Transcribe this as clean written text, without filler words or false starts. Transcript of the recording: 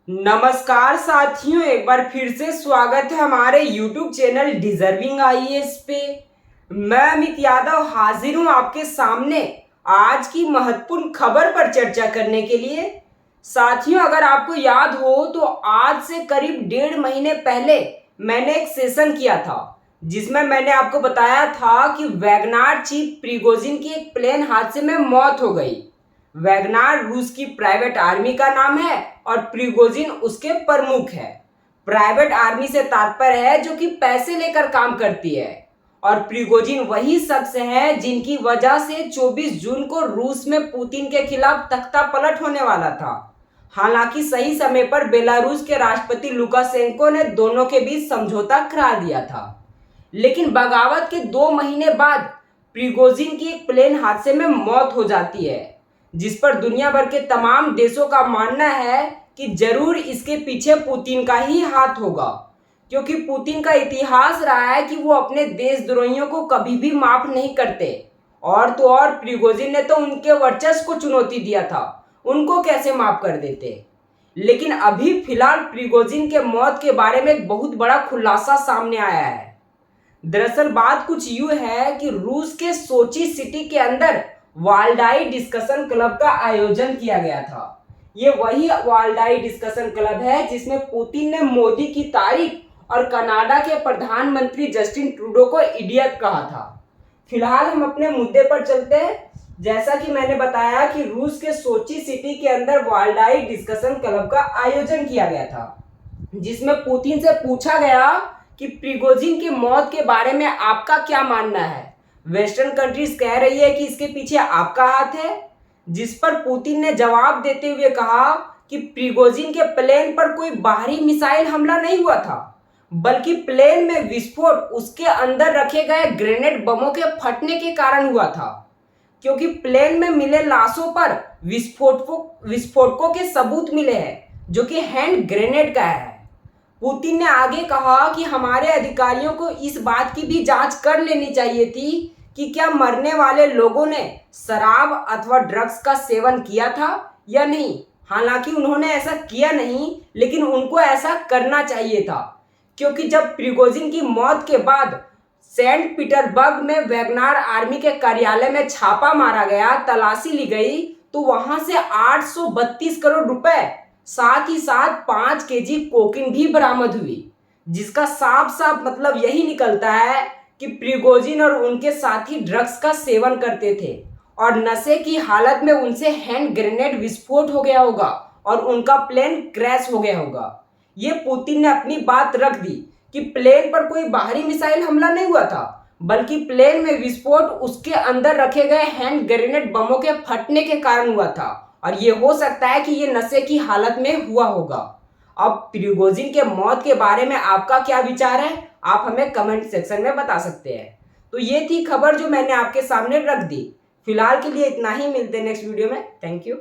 नमस्कार साथियों, एक बार फिर से स्वागत है हमारे YouTube चैनल डिजर्विंग आईएएस पे। मैं अमित यादव हाजिर हूं आपके सामने आज की महत्वपूर्ण खबर पर चर्चा करने के लिए। साथियों, अगर आपको याद हो तो आज से करीब 1.5 महीने पहले मैंने एक सेशन किया था जिसमें मैंने आपको बताया था कि वैगनार चीफ प्रिगोजिन की एक प्लेन हादसे में मौत हो गई। वैगनार रूस की प्राइवेट आर्मी का नाम है और प्रिगोजिन उसके प्रमुख है। प्राइवेट आर्मी से तात्पर्य है जो कि पैसे लेकर काम करती है, और प्रिगोजिन वही शख्स है जिनकी वजह से 24 जून को रूस में पुतिन के खिलाफ तख्ता पलट होने वाला था। हालांकि सही समय पर बेलारूस के राष्ट्रपति लुकाशेंको ने दोनों के बीच समझौता करा दिया था, लेकिन बगावत के 2 महीने बाद प्रिगोजिन की एक प्लेन हादसे में मौत हो जाती है, जिस पर दुनिया भर के तमाम देशों का मानना है कि जरूर इसके पीछे पुतिन का ही हाथ होगा, क्योंकि पुतिन का इतिहास रहा है कि वो अपने देशद्रोहियों को कभी भी माफ नहीं करते। और तो और प्रिगोजिन ने तो उनके वर्चस्व को चुनौती दिया था, उनको कैसे माफ कर देते। लेकिन अभी फिलहाल प्रिगोजिन के मौत के बारे में एक बहुत बड़ा खुलासा सामने आया है। दरअसल बात कुछ यूं है कि रूस के सोची सिटी के अंदर वाल्डाई डिस्कशन क्लब का आयोजन किया गया था। ये वही वाल्डाई डिस्कशन क्लब है जिसमें पुतिन ने मोदी की तारीफ और कनाडा के प्रधानमंत्री जस्टिन ट्रूडो को इडियट कहा था। फिलहाल हम अपने मुद्दे पर चलते हैं। जैसा कि मैंने बताया कि रूस के सोची सिटी के अंदर वाल्डाई डिस्कशन क्लब का आयोजन किया गया था, जिसमें पुतिन से पूछा गया कि प्रिगोजिन की मौत के बारे में आपका क्या मानना है। वेस्टर्न कंट्रीज कह रही है कि इसके पीछे आपका हाथ है, जिस पर पुतिन ने जवाब देते हुए कहा कि प्रिगोजिन के प्लेन पर कोई बाहरी मिसाइल हमला नहीं हुआ था, बल्कि प्लेन में विस्फोट उसके अंदर रखे गए ग्रेनेड बमों के फटने के कारण हुआ था, क्योंकि प्लेन में मिले लाशों पर विस्फोटकों के सबूत मिले हैं जो कि हैंड ग्रेनेड का है। पुतिन ने आगे कहा कि हमारे अधिकारियों को इस बात की भी जांच कर लेनी चाहिए थी कि क्या मरने वाले लोगों ने शराब अथवा ड्रग्स का सेवन किया था या नहीं। हालांकि उन्होंने ऐसा किया नहीं, लेकिन उनको ऐसा करना चाहिए था, क्योंकि जब प्रिगोजिन की मौत के बाद सेंट पीटर्सबर्ग में वैगनार आर्मी के कार्यालय में छापा मारा गया, तलाशी ली गई, तो वहां से 832 करोड़ रुपए, साथ ही साथ 5 केजी कोकीन भी बरामद हुई, जिसका साफ साफ मतलब यही निकलता है कि प्रिगोजिन और उनके साथी ड्रग्स का सेवन करते थे और नशे की हालत में उनसे हैंड ग्रेनेड विस्फोट हो गया होगा और उनका प्लेन क्रैश हो गया होगा। ये पुतिन ने अपनी बात रख दी कि प्लेन पर कोई बाहरी मिसाइल हमला नहीं हुआ था, बल्कि प्लेन में विस्फोट उसके अंदर रखे गए हैंड ग्रेनेड बमों के फटने के कारण हुआ था, और ये हो सकता है कि ये नशे की हालत में हुआ होगा। अब प्रिगोजिन के मौत के बारे में आपका क्या विचार है, आप हमें कमेंट सेक्शन में बता सकते हैं। तो ये थी खबर जो मैंने आपके सामने रख दी। फिलहाल के लिए इतना ही, मिलते हैं नेक्स्ट वीडियो में। Thank you.